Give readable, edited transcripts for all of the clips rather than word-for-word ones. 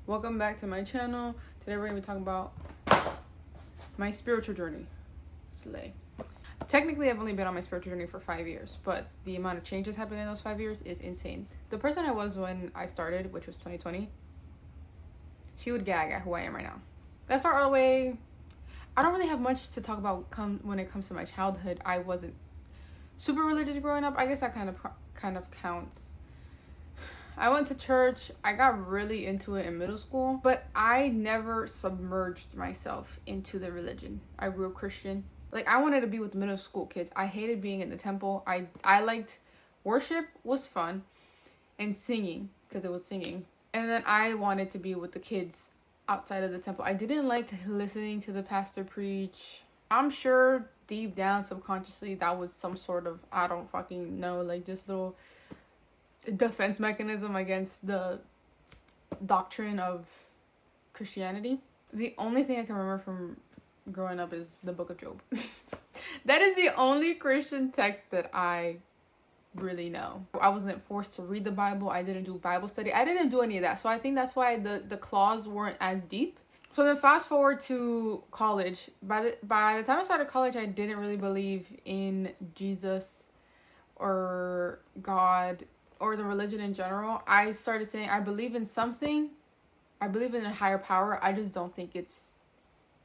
Welcome back to my channel. Today we're going to be talking about my spiritual journey. Slay. Technically, I've only been on my spiritual journey for 5 years, but the amount of changes happened in those 5 years is insane. The person I was when I started, which was 2020, she would gag at who I am right now. Let's start all the way. I don't really have much to talk about when it comes to my childhood. I wasn't super religious growing up. I guess that kind of counts. I went to church. I got really into it in middle school, but I never submerged myself into the religion. I grew up Christian. Like, I wanted to be with the middle school kids. I hated being in the temple. I liked worship was fun and singing because it was singing. And then I wanted to be with the kids outside of the temple. I didn't like listening to the pastor preach. I'm sure deep down subconsciously that was some sort of, I don't fucking know, like just little defense mechanism against the doctrine of Christianity. The only thing I can remember from growing up is the Book of Job. That is the only Christian text that I really know. I wasn't forced to read the Bible. I didn't do Bible study. I didn't do any of that. So I think that's why the claws weren't as deep. So then fast forward to college. By the time I started college, I didn't really believe in Jesus or God or the religion in general. I started saying I believe in something. I believe in a higher power. I just don't think it's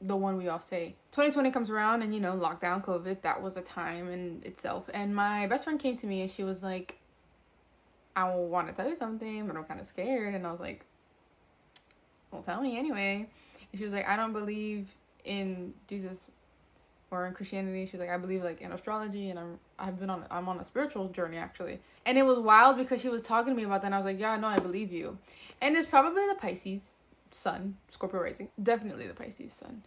the one we all say. 2020 comes around and, lockdown, COVID, that was a time in itself. And my best friend came to me and she was like, I want to tell you something, but I'm kind of scared. And I was like, well, tell me anyway. And she was like, I don't believe in Jesus or in Christianity. She's like, I believe like in astrology, and I'm on a spiritual journey actually. And it was wild because she was talking to me about that and I was like, yeah, no, I believe you. And it's probably the Pisces sun, Scorpio rising, definitely the Pisces sun.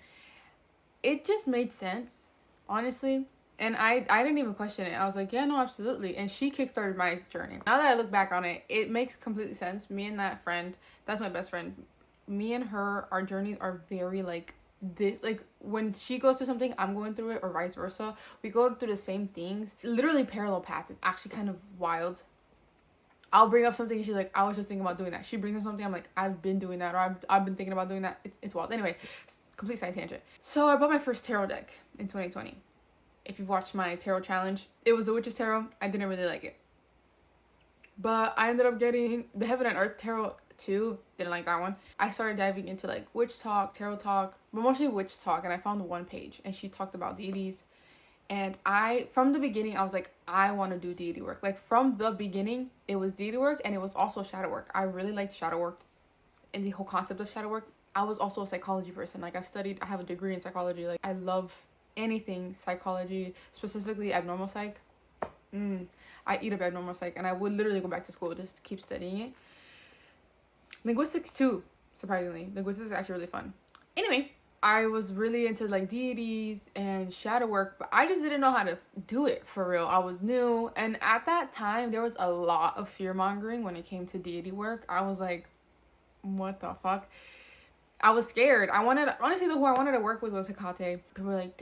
It just made sense, honestly. And I didn't even question it. I was like, yeah, no, absolutely. And she kickstarted my journey. Now that I look back on it, it makes complete sense. Me and that friend, that's my best friend, me and her, our journeys are very like this. Like when she goes through something, I'm going through it, or vice versa. We go through the same things, literally parallel paths. It's actually kind of wild. I'll bring up something and she's like, I was just thinking about doing that. She brings up something, I'm like, I've been doing that, or I've been thinking about doing that. It's wild. Anyway, complete side tangent. So I bought my first tarot deck in 2020. If you've watched my tarot challenge, it was the Witch's Tarot. I didn't really like it, but I ended up getting the Heaven and Earth Tarot too. Didn't like that one. I started diving into like witch talk, tarot talk, but mostly witch talk, and I found one page and she talked about deities. And from the beginning, I was like, I want to do deity work. Like from the beginning, it was deity work and it was also shadow work. I really liked shadow work and the whole concept of shadow work. I was also a psychology person. Like I have a degree in psychology. Like I love anything psychology, specifically abnormal psych. I eat up abnormal psych and I would literally go back to school just to keep studying it. Linguistics too, surprisingly. Linguistics is actually really fun. Anyway, I was really into like deities and shadow work, but I just didn't know how to do it for real. I was new, and at that time there was a lot of fear mongering when it came to deity work. I was like, what the fuck? I was scared. Honestly, who I wanted to work with was Hecate. People were like,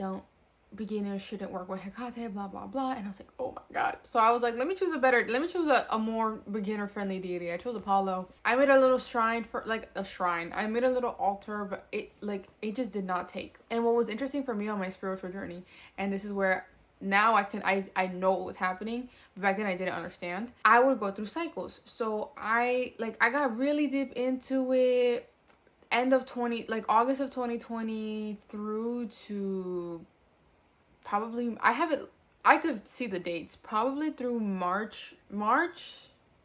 beginners shouldn't work with Hecate, blah blah blah. And I was like, oh my god. So I was like, let me choose a more beginner friendly deity. I chose Apollo. I made a little shrine I made a little altar, but it just did not take. And what was interesting for me on my spiritual journey, and this is where now I know what was happening, but back then I didn't understand. I would go through cycles. So I got really deep into it August of 2020 through to probably, I could see the dates, probably through March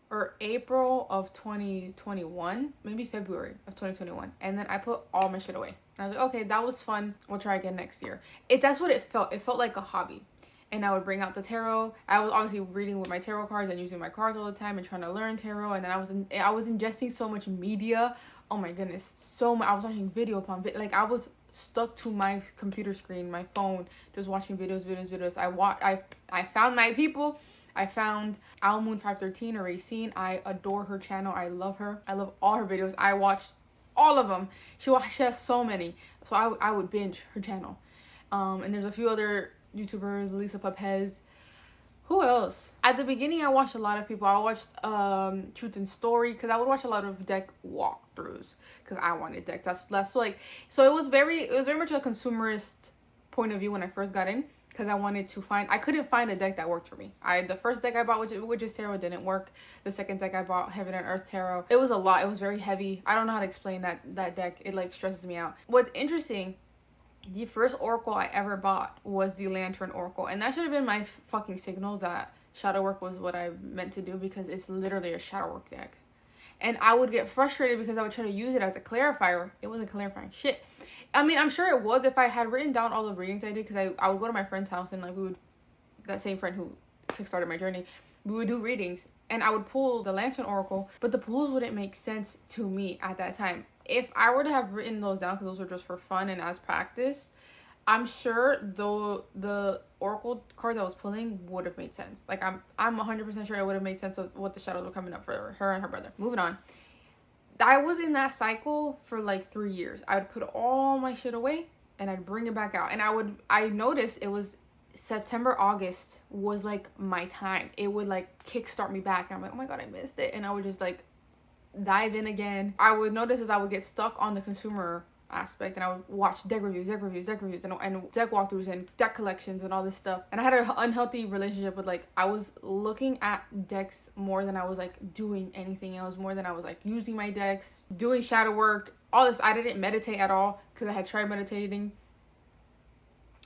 or April of 2021, maybe February of 2021. And then I put all my shit away. I was like, okay, that was fun. We'll try again next year. That's what it felt. It felt like a hobby. And I would bring out the tarot. I was obviously reading with my tarot cards and using my cards all the time and trying to learn tarot. And then I was ingesting so much media. Oh my goodness, so much. I was watching video upon video. Like I was stuck to my computer screen, my phone, just watching videos. I found my people. I found Owl Moon 513 or Racine. I adore her channel. I love her. I love all her videos. I watched all of them. She has so many. So I would binge her channel. And there's a few other YouTubers, Lisa Papez, Who else? At the beginning, I watched a lot of people. I watched Truth and Story because I would watch a lot of deck walkthroughs because I wanted decks. That's like, so it was very much a consumerist point of view when I first got in, because I couldn't find a deck that worked for me. The first deck I bought, which is Tarot, didn't work. The second deck I bought, Heaven and Earth Tarot, it was a lot. It was very heavy. I don't know how to explain that deck. It like stresses me out. What's interesting, the first Oracle I ever bought was the Lantern Oracle, and that should have been my fucking signal that shadow work was what I meant to do, because it's literally a shadow work deck. And I would get frustrated because I would try to use it as a clarifier. It wasn't clarifying shit. I mean, I'm sure it was if I had written down all the readings I did, because I would go to my friend's house and like that same friend who kickstarted my journey, we would do readings and I would pull the Lantern Oracle, but the pulls wouldn't make sense to me at that time. If I were to have written those down, because those were just for fun and as practice, I'm sure the Oracle cards I was pulling would have made sense. Like I'm 100% sure it would have made sense of what the shadows were coming up for her and her brother. Moving on. I was in that cycle for like 3 years. I would put all my shit away and I'd bring it back out. And I noticed it was September, August was like my time. It would like kickstart me back. And I'm like, oh my God, I missed it. And I would just like dive in again. I would notice as I would get stuck on the consumer aspect, and I would watch deck reviews and deck walkthroughs and deck collections and all this stuff. And I had an unhealthy relationship with like, I was looking at decks more than I was like doing anything else, more than I was like using my decks, doing shadow work, all this. I didn't meditate at all because I had tried meditating.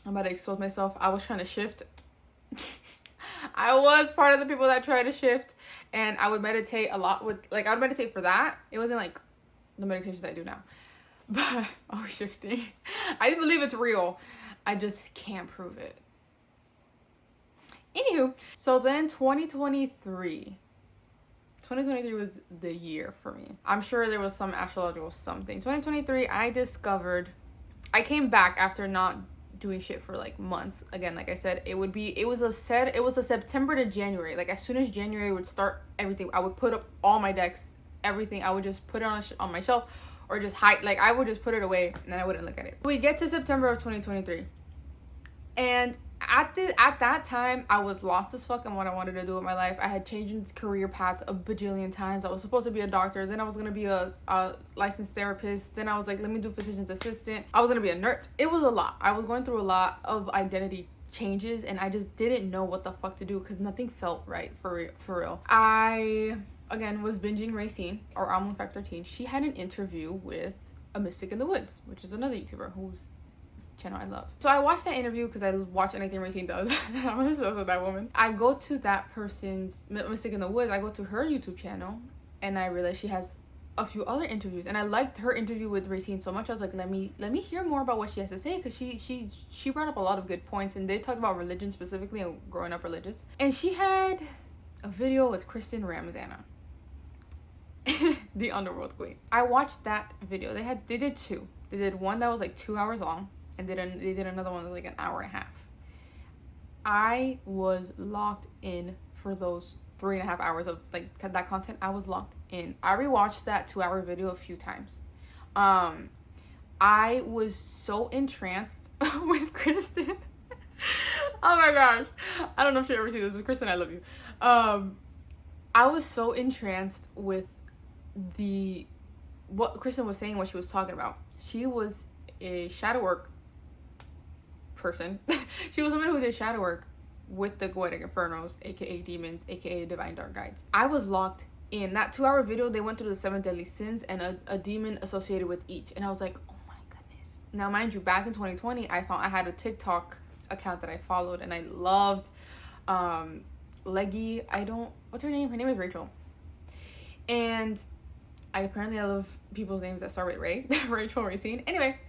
I'm about to expose myself. I was trying to shift. I was part of the people that tried to shift, and I would meditate a lot with like, I would meditate for that. It wasn't like the meditations I do now. But shifting. I believe it's real. I just can't prove it. Anywho, so then 2023 was the year for me. I'm sure there was some astrological something. 2023, I came back after not doing shit for like months. Again, like I said, it was a September to January. Like as soon as January would start, everything, I would put up all my decks, everything. I would just put it on my shelf, or just hide, like I would just put it away and then I wouldn't look at it. We get to September of 2023, and at that time I was lost as fuck in what I wanted to do with my life. I had changed career paths a bajillion times. I was supposed to be a doctor, then I was gonna be a licensed therapist, then I was like, let me do physician's assistant. I was gonna be a nurse. It was a lot. I was going through a lot of identity changes, and I just didn't know what the fuck to do because nothing felt right for real. I again was binging Racine, or Almoon513. She had an interview with a Mystic in the Woods, which is another YouTuber whose channel I love. So I watched that interview because I watch anything Racine does. I'm obsessed with that woman. I go to that person's Mystic in the Woods. I go to her YouTube channel and I realized she has a few other interviews, and I liked her interview with Racine so much. I was like, let me hear more about what she has to say, because she brought up a lot of good points, and they talked about religion specifically and growing up religious. And she had a video with Kristen Ramazana, the underworld queen. I watched that video. They did two. They did one that was like 2 hours long, and they did another one that was like an hour and a half. I was locked in for those 3.5 hours of like that content. I was locked in. I rewatched that 2-hour video a few times. I was so entranced with Kristen. Oh my gosh, I don't know if she ever sees this, but Kristen, I love you. I was so entranced with what Kristen was saying, what she was talking about. She was a shadow work person. She was someone who did shadow work with the Goetic Infernos, aka demons, aka divine dark guides. I was locked in. That 2-hour video, they went through the 7 deadly sins and a demon associated with each, and I was like, oh my goodness. Now mind you, back in 2020, I had a TikTok account that I followed, and I loved Leggy. What's her name? Her name is Rachel. And I love people's names that start with Ray. Rachel Racine. Anyway,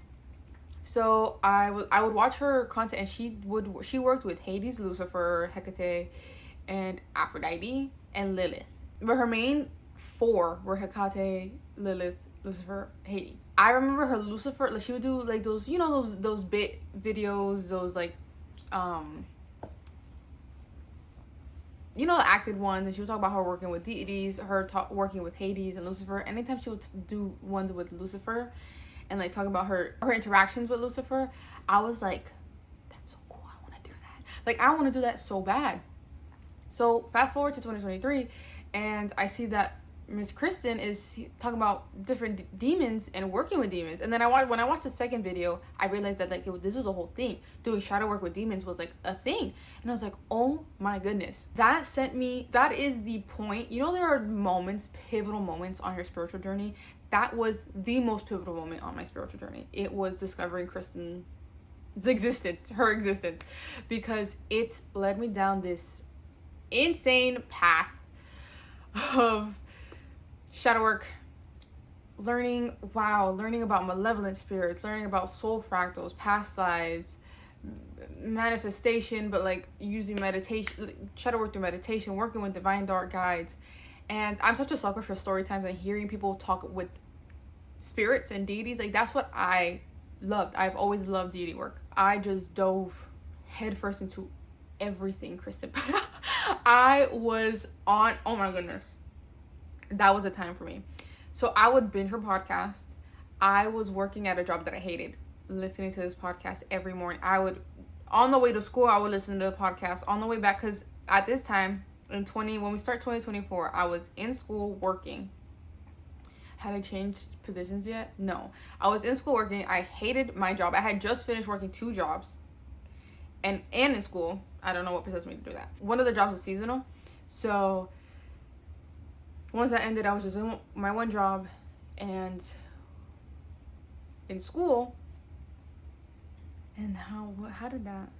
so I would watch her content, and she worked with Hades, Lucifer, Hecate, and Aphrodite, and Lilith. But her main 4 were Hecate, Lilith, Lucifer, Hades. I remember her Lucifer, like she would do like those, those bit videos, those like the acted ones, and she would talk about her working with deities, working with Hades and Lucifer. Anytime she would do ones with Lucifer and like talk about her interactions with Lucifer, I was like, that's so cool. I want to do that. Like I want to do that so bad. So fast forward to 2023, and I see that Miss Kristen is talking about different demons and working with demons. And then when I watched the second video, I realized that like this was a whole thing. Doing shadow work with demons was like a thing. And I was like, oh my goodness. That is the point. You know, there are moments, pivotal moments on your spiritual journey. That was the most pivotal moment on my spiritual journey. It was discovering Kristen's her existence, because it led me down this insane path of shadow work, learning about malevolent spirits, learning about soul fractals, past lives, manifestation, but like using meditation, shadow work through meditation, working with divine dark guides. And I'm such a sucker for story times and hearing people talk with spirits and deities. Like, that's what I loved. I've always loved deity work. I just dove headfirst into everything Kristen put out. I was on, oh my goodness, that was a time for me. So I would binge her podcast. I was working at a job that I hated, listening to this podcast every morning. On the way to school, I would listen to the podcast. On the way back, because at this time, when we start 2024, I was in school working. Had I changed positions yet? No. I was in school working. I hated my job. I had just finished working 2 jobs. And in school, I don't know what possessed me to do that. One of the jobs is seasonal. So once that ended, I was just in my one job. And in school, and how did that?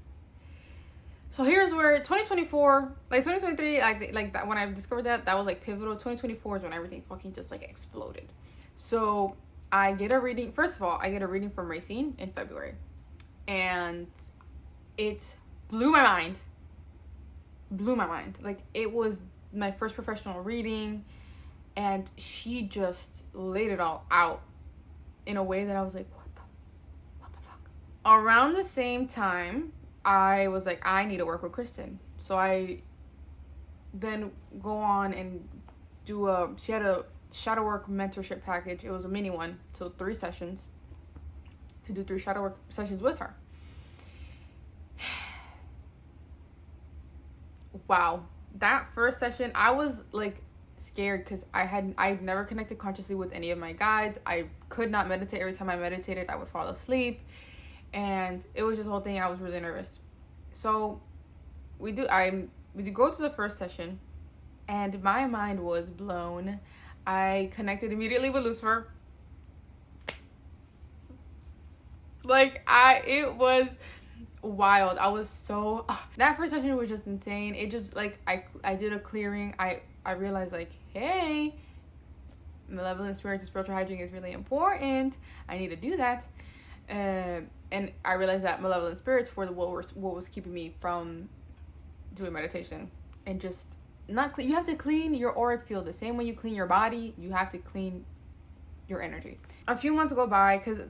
So here's where 2024, like 2023, like that, when I discovered that was like pivotal. 2024 is when everything fucking just like exploded. So I get a reading. First of all, I get a reading from Racine in February, and it blew my mind. Like, it was my first professional reading, and she just laid it all out in a way that I was like, what the fuck? Around the same time, I was like, I need to work with Kristen. So I then go on and she had a shadow work mentorship package. It was a mini one, so 3 sessions, to do 3 shadow work sessions with her. Wow, that first session, I was like scared, because I've never connected consciously with any of my guides. I could not meditate. Every time I meditated, I would fall asleep, and it was just a whole thing. I was really nervous. So we go to the first session, and my mind was blown. I connected immediately with Lucifer. Like, it was wild. I was so that first session was just insane. It just, like, I did a clearing. I realized, like, hey, malevolent spirits and spiritual hygiene is really important. I need to do that. And I realized that malevolent spirits were what was keeping me from doing meditation. And just you have to clean your auric field the same way you clean your body. You have to clean your energy. A few months go by, because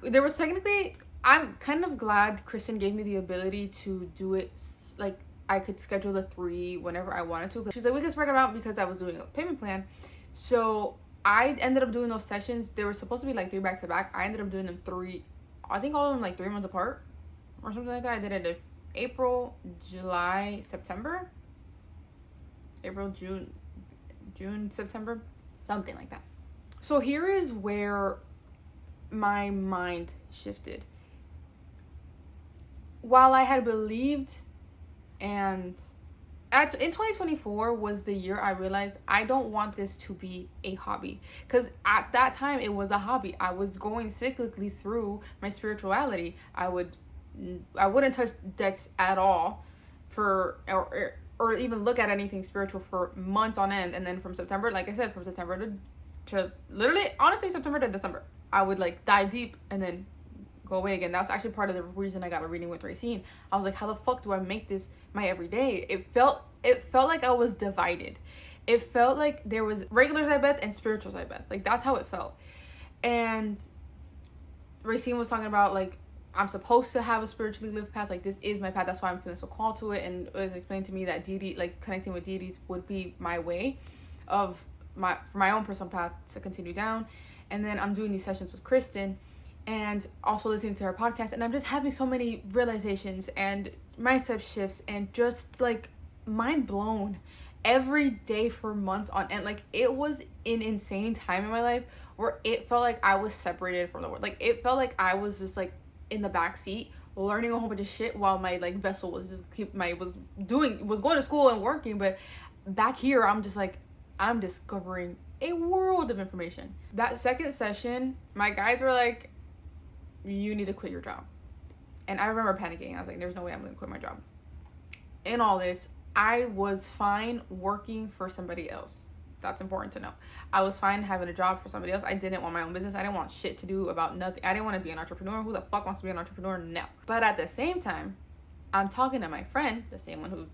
there was technically, I'm kind of glad Kristen gave me the ability to do it. Like, I could schedule the 3 whenever I wanted to. She's like, we can spread them out, because I was doing a payment plan. So I ended up doing those sessions. They were supposed to be like 3 back to back. I ended up doing them 3, I think all of them like 3 months apart or something like that. I did it in April, July, September. April, June, September, something like that. So here is where my mind shifted. While I had believed, and in 2024 was the year I realized I don't want this to be a hobby, because at that time it was a hobby. I was going cyclically through my spirituality. I wouldn't touch decks at all or even look at anything spiritual for months on end. And then from September, like I said, from September to literally, honestly, September to December, I would like dive deep and then go away again. That's actually part of the reason I got a reading with Racine. I was like, how the fuck do I make this my everyday? It felt like I was divided. It felt like there was regular Zybeth and spiritual Zybeth. Like, that's how it felt. And Racine was talking about, like, I'm supposed to have a spiritually lived path. Like, this is my path. That's why I'm feeling so called to it. And it was explained to me that deity, like, connecting with deities would be my way for my own personal path to continue down. And then I'm doing these sessions with Kristen and also listening to her podcast. And I'm just having so many realizations and mindset shifts and just, like, mind blown every day for months on end. Like, it was an insane time in my life where it felt like I was separated from the world. Like, it felt like I was just like in the back seat learning a whole bunch of shit while my like vessel was just was going to school and working. But back here, I'm just like, I'm discovering a world of information. That second session, my guides were like, you need to quit your job. And I remember panicking. I was like, there's no way I'm gonna quit my job. In all this, I was fine working for somebody else. That's important to know. I was fine having a job for somebody else. I didn't want my own business. I didn't want shit to do about nothing. I didn't want to be an entrepreneur. Who the fuck wants to be an entrepreneur? No. But at the same time, I'm talking to my friend, the same one who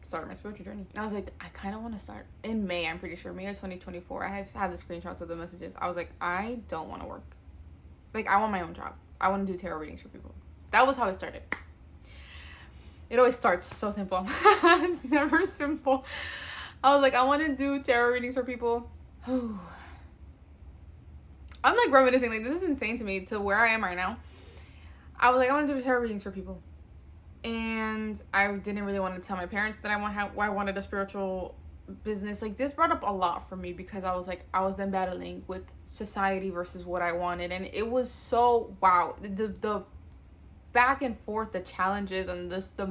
started my spiritual journey. I was like, I kind of want to start in May. I'm pretty sure May of 2024. I have the screenshots of the messages. I was like, I don't want to work. Like, I want my own job. I want to do tarot readings for people. That was how it started. It always starts so simple. It's never simple. I was like, I want to do tarot readings for people. I'm like reminiscing, like, this is insane to me, to where I am right now. I was like, I want to do tarot readings for people. And I didn't really want to tell my parents that I wanted a spiritual business. Like, this brought up a lot for me because I was like, I was then battling with society versus what I wanted. And it was so, wow. The back and forth, the challenges, and the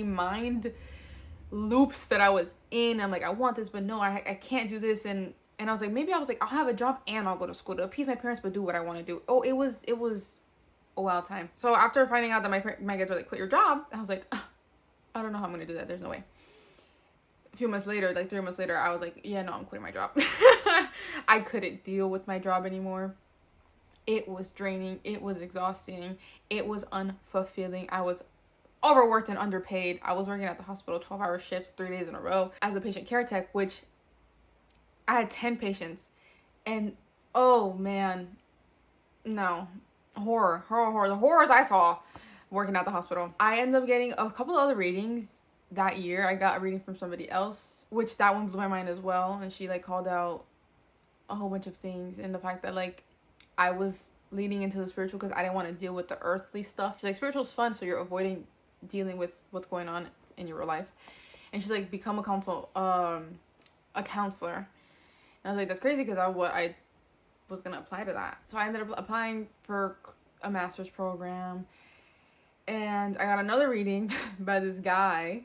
mind loops that I was in. I'm like, I want this, but no, I can't do this. And I was like, maybe I'll have a job and I'll go to school to appease my parents, but do what I want to do. Oh, it was a wild time. So after finding out that my kids were like, quit your job, I was like, I don't know how I'm gonna do that. There's no way. A few months later, like 3 months later, I was like, yeah, no, I'm quitting my job. I couldn't deal with my job anymore. It was draining. It was exhausting. It was unfulfilling. I was overworked and underpaid. I was working at the hospital 12-hour shifts 3 days in a row as a patient care tech, which I had 10 patients. And oh man, no. Horror. The horrors I saw working at the hospital. I ended up getting a couple other readings that year. I got a reading from somebody else, which that one blew my mind as well. And she like called out a whole bunch of things, and the fact that like I was leaning into the spiritual because I didn't want to deal with the earthly stuff. She's like, spiritual's fun, so you're avoiding dealing with what's going on in your life. And she's like, become a counselor. And I was like, that's crazy, because I was gonna apply to that. So I ended up applying for a master's program, and I got another reading by this guy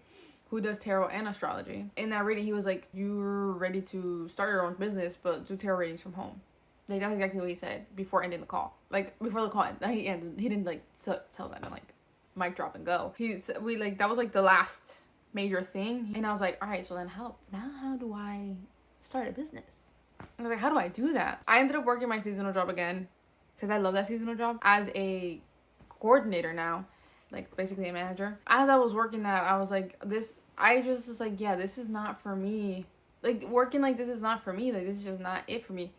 who does tarot and astrology. In that reading, he was like, you're ready to start your own business, but do tarot readings from home. Like, that's exactly what he said before ending the call. Like, before the call ended, he ended, he didn't like tell that and like mic drop and go. That was like the last major thing. And I was like, all right, so then how do I start a business? I was like, how do I do that? I ended up working my seasonal job again, because I love that seasonal job, as a coordinator now, like basically a manager. As I was working that, I was like, I just was like, yeah, this is not for me. Like, working like this is not for me. Like, this is just not it for me.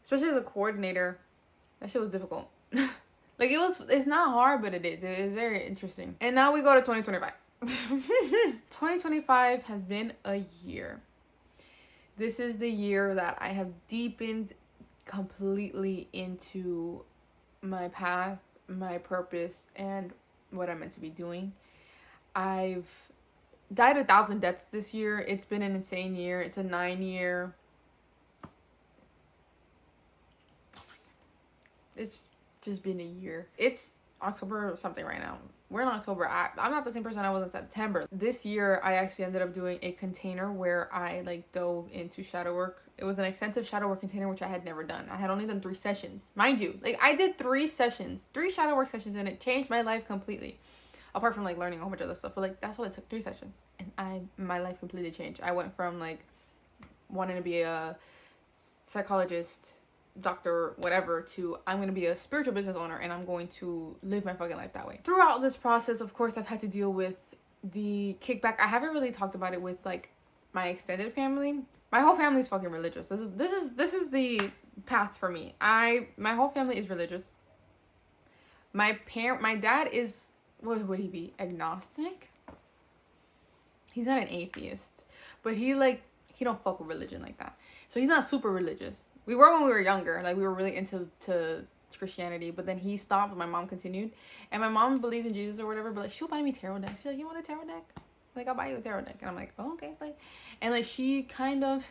Especially as a coordinator, that shit was difficult. Like, it's not hard, but it is. It is very interesting. And now we go to 2025. 2025 has been a year. This is the year that I have deepened completely into my path, my purpose, and what I'm meant to be doing. I've died 1,000 deaths this year. It's been an insane year. It's a 9-year. It's just been a year. It's October or something right now. We're in October. I'm not the same person I was in September. This year, I actually ended up doing a container where I like dove into shadow work. It was an extensive shadow work container, which I had never done. I had only done 3 sessions. Mind you, like, I did 3 sessions, 3 shadow work sessions, and it changed my life completely. Apart from like learning a whole bunch of other stuff, but like that's all it took, 3 sessions. And my life completely changed. I went from like wanting to be a psychologist, doctor, whatever, to I'm going to be a spiritual business owner, and I'm going to live my fucking life that way. Throughout this process, of course, I've had to deal with the kickback. I haven't really talked about it with like my extended family. My whole family is fucking religious. This is the path for me. My whole family is religious. My dad is, what would he be? Agnostic? He's not an atheist, but he don't fuck with religion like that. So he's not super religious. We were when we were younger. Like, we were really into Christianity, but then he stopped. My mom continued, and my mom believes in Jesus or whatever. But like, she'll buy me tarot decks. She's like, you want a tarot deck? Like, I'll buy you a tarot deck. And I'm like, oh, okay, it's like, and like she kind of,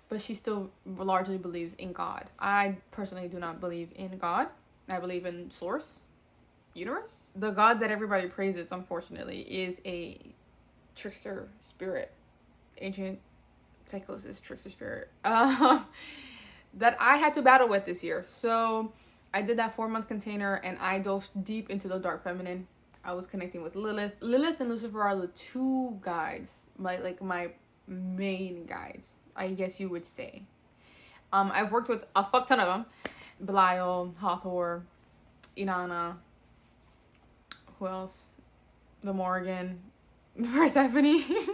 but she still largely believes in God. I personally do not believe in God. I believe in source, universe. The God that everybody praises, unfortunately, is a trickster spirit, ancient psychosis trickster spirit, that I had to battle with this year. So I did that 4-month container and I dove deep into the dark feminine. I was connecting with Lilith. Lilith and Lucifer are the two guides, my main guides, I guess you would say. I've worked with a fuck ton of them. Belial, Hathor, Inanna, who else? The Morgan, Persephone,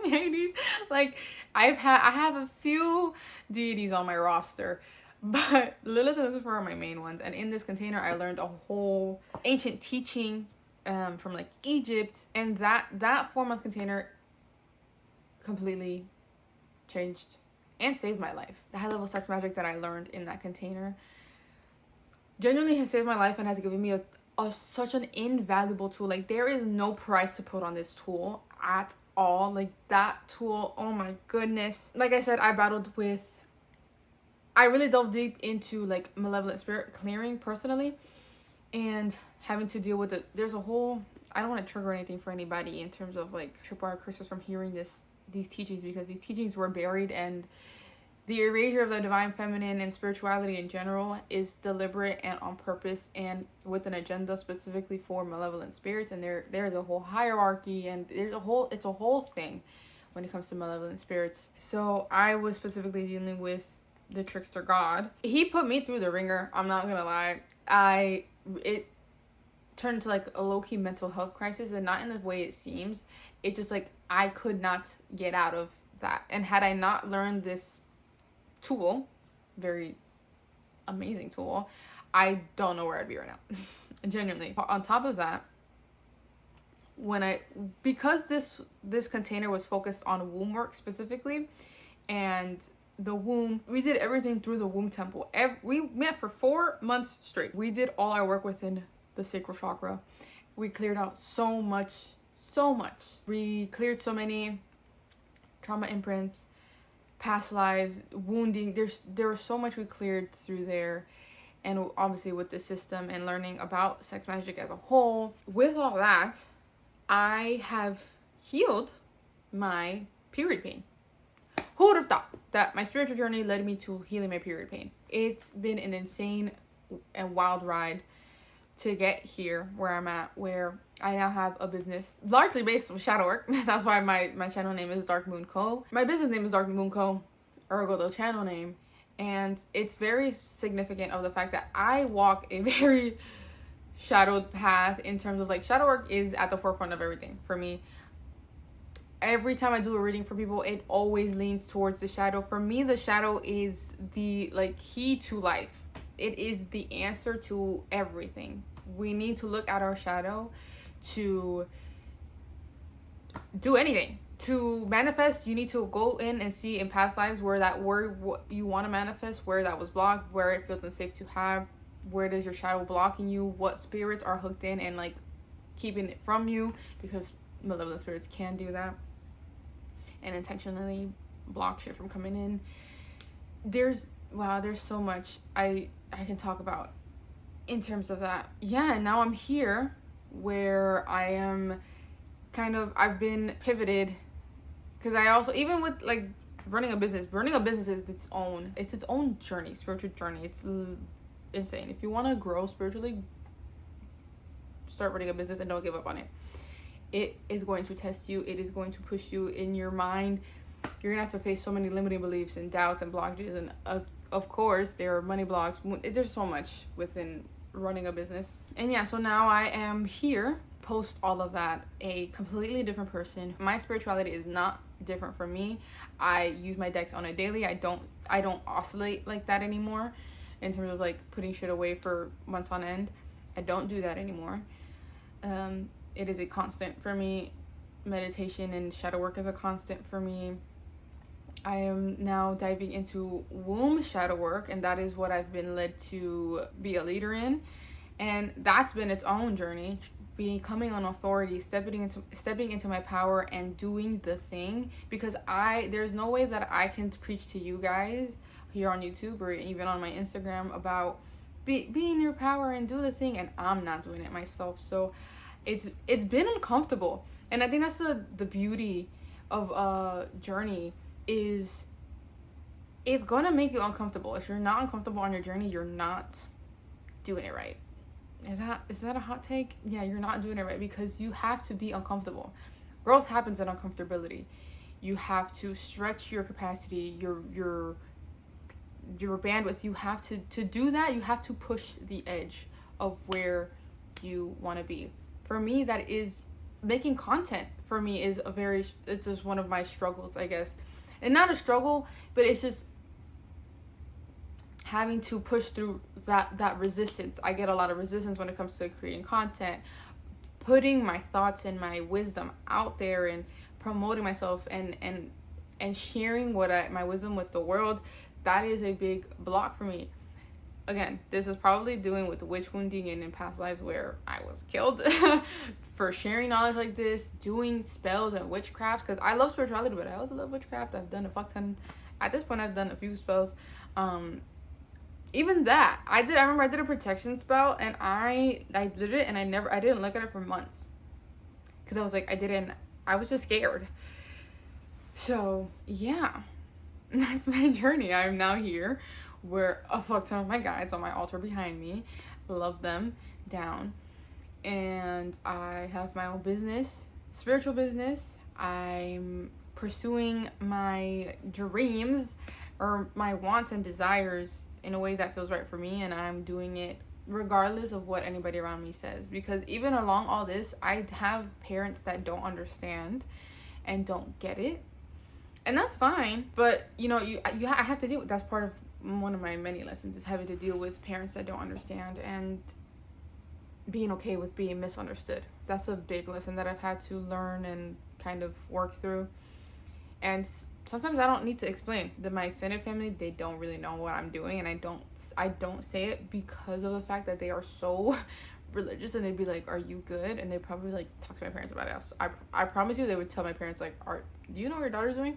Hades. Like, I have a few deities on my roster, but Lilith and Lucifer are my main ones. And in this container, I learned a whole ancient teaching from like Egypt, and that 4-month container completely changed and saved my life. The high level sex magic that I learned in that container genuinely has saved my life and has given me such an invaluable tool. Like, there is no price to put on this tool at all. Like, that tool, oh my goodness. Like I said, I really delved deep into like malevolent spirit clearing personally, and having to deal with it. There's a whole, I don't want to trigger anything for anybody in terms of like tripwire curses from hearing these teachings, because these teachings were buried, and the erasure of the divine feminine and spirituality in general is deliberate and on purpose and with an agenda specifically for malevolent spirits. And there's a whole hierarchy, and it's a whole thing when it comes to malevolent spirits. So I was specifically dealing with the trickster god. He put me through the ringer, I'm not gonna lie. It turned into like a low-key mental health crisis, and not in the way it seems. It just like, I could not get out of that. And had I not learned this tool, very amazing tool, I don't know where I'd be right now. Genuinely. On top of that, because this container was focused on womb work specifically, and the womb, we did everything through the womb temple. We met for 4 months straight. We did all our work within the sacral chakra. We cleared out so much. We cleared so many trauma imprints, past lives, wounding. There was so much we cleared through there. And obviously with the system and learning about sex magic as a whole, with all that, I have healed my period pain. Who would have thought that my spiritual journey led me to healing my period pain? It's been an insane and wild ride to get here where I'm at, where I now have a business largely based on shadow work. That's why my channel name is Dark Moon Co. My business name is Dark Moon Co. Ergo the channel name. And it's very significant of the fact that I walk a very shadowed path in terms of like, shadow work is at the forefront of everything for me. Every time I do a reading for people, it always leans towards the shadow. For me, the shadow is the like key to life. It is the answer to everything. We need to look at our shadow to do anything. To manifest, you need to go in and see in past lives where that word, what you want to manifest, where that was blocked, where it feels unsafe to have, where does your shadow blocking you, what spirits are hooked in and like keeping it from you, because malevolent spirits can do that and intentionally block shit from coming in. There's so much I can talk about in terms of that. Yeah, and now I'm here where I am I've been pivoted, because I also, even with like running a business is its own journey, spiritual journey. It's insane. If you want to grow spiritually, start running a business and don't give up on it. It is going to test you. It is going to push you in your mind. You're gonna have to face so many limiting beliefs and doubts and blockages, and of course there are money blocks. There's so much within running a business. And yeah, so now I am here post all of that, a completely different person. My spirituality is not different from me. I use my decks on a daily. I don't oscillate like that anymore in terms of like putting shit away for months on end. I don't do that anymore. It is a constant for me. Meditation and shadow work is a constant for me. I am now diving into womb shadow work, and that is what I've been led to be a leader in. And that's been its own journey. becoming an authority, stepping into my power and doing the thing, because there's no way that I can preach to you guys here on YouTube or even on my Instagram about be in your power and do the thing, and I'm not doing it myself. So it's been uncomfortable, and I think that's the beauty of a journey, is it's gonna make you uncomfortable. If you're not uncomfortable on your journey, you're not doing it right. Is that a hot take? Yeah, you're not doing it right, because you have to be uncomfortable. Growth happens in uncomfortability. You have to stretch your capacity, your bandwidth. You have to do that. You have to push the edge of where you want to be. For me, that is making content. For me, is it's just one of my struggles, I guess. And not a struggle, but it's just having to push through that resistance. I get a lot of resistance when it comes to creating content, putting my thoughts and my wisdom out there, and promoting myself and sharing my wisdom with the world. That is a big block for me. Again, this is probably doing with witch wounding and in past lives where I was killed for sharing knowledge like this, doing spells and witchcrafts, because I love spirituality, but I also love witchcraft. I've done a fuck ton. At this point, I've done a few spells. Even that, I remember I did a protection spell, and I did it, and I didn't look at it for months, because I was like, I was just scared. So yeah, that's my journey. I'm now here where a fuck ton of my guides on my altar behind me, love them down, and I have my own business, spiritual business. I'm pursuing my dreams or my wants and desires in a way that feels right for me, and I'm doing it regardless of what anybody around me says, because even along all this, I have parents that don't understand and don't get it, and that's fine. But I have to deal with, that's part of one of my many lessons, is having to deal with parents that don't understand and being okay with being misunderstood. That's a big lesson that I've had to learn and kind of work through. And sometimes I don't need to explain. My extended family, they don't really know what I'm doing, and I don't say it because of the fact that they are so religious, and they'd be like, "Are you good?" And they probably like talk to my parents about it. So I promise you, they would tell my parents like, "Do you know what your daughter's doing?"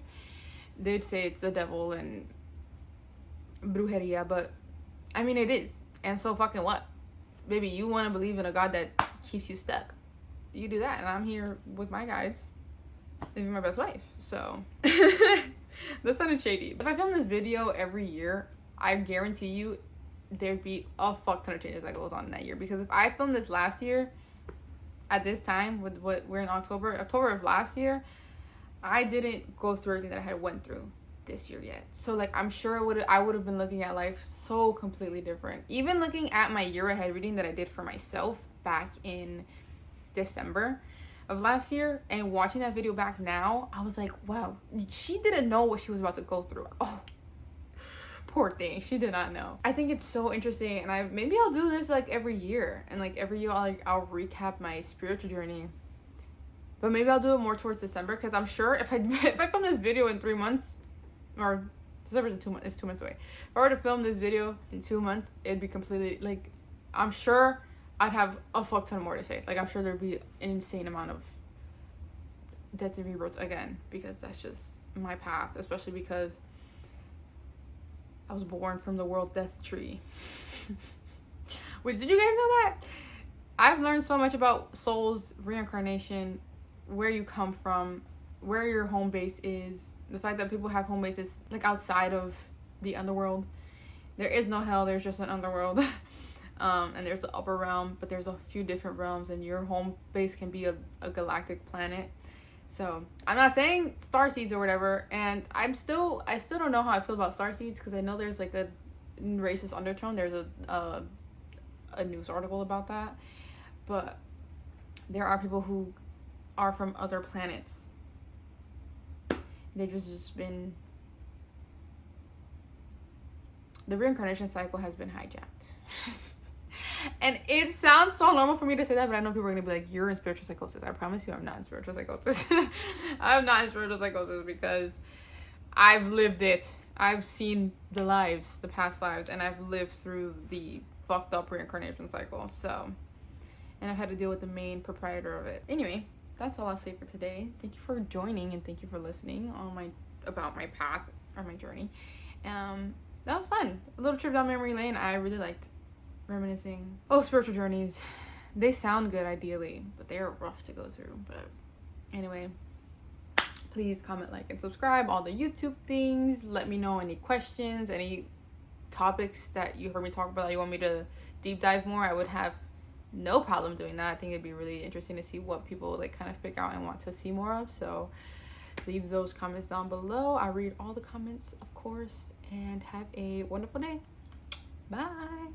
They'd say it's the devil and brujeria, but I mean, it is. And so fucking what? Baby, you want to believe in a God that keeps you stuck, you do that, and I'm here with my guides living my best life. So that sounded shady. If I film this video every year, I guarantee you there'd be a fuck ton of changes that goes on in that year. Because if I filmed this last year at this time, with what we're in October of last year, I didn't go through everything that I had went through this year yet. So like, I'm sure I would have been looking at life so completely different. Even looking at my year ahead reading that I did for myself back in December of last year, and watching that video back now, I was like, wow, she didn't know what she was about to go through. Oh, poor thing, she did not know. I think it's so interesting, and maybe I'll do this like every year, and like every year I'll recap my spiritual journey. But maybe I'll do it more towards December, because I'm sure if I film this video in 3 months, or December's 2 months, it's 2 months away. If I were to film this video in 2 months, it'd be completely, like, I'm sure I'd have a fuck ton more to say. Like, I'm sure there'd be an insane amount of deaths and rebirths again, because that's just my path, especially because I was born from the world death tree. Wait, did you guys know that? I've learned so much about souls, reincarnation, where you come from, where your home base is, the fact that people have home bases like outside of the underworld. There is no hell, there's just an underworld. And there's the upper realm, but there's a few different realms, and your home base can be a galactic planet. So I'm not saying star seeds or whatever, and I still don't know how I feel about star seeds, because I know there's like a racist undertone. There's a news article about that, but there are people who are from other planets. They've just been, the reincarnation cycle has been hijacked. And it sounds so normal for me to say that, but I know people are gonna be like, you're in spiritual psychosis. I promise you, I'm not in spiritual psychosis. I'm not in spiritual psychosis because I've lived it. I've seen the past lives, and I've lived through the fucked up reincarnation cycle. So, and I've had to deal with the main proprietor of it. Anyway, that's all I'll say for today. Thank you for joining and thank you for listening on about my path or my journey. That was fun. A little trip down memory lane. I really liked reminiscing. Oh, spiritual journeys. They sound good ideally, but they are rough to go through. But anyway, please comment, like, and subscribe. All the YouTube things. Let me know any questions, any topics that you heard me talk about that you want me to deep dive more. I would have no problem doing that. I think it'd be really interesting to see what people like kind of pick out and want to see more of. So leave those comments down below. I read all the comments, of course, and have a wonderful day. Bye.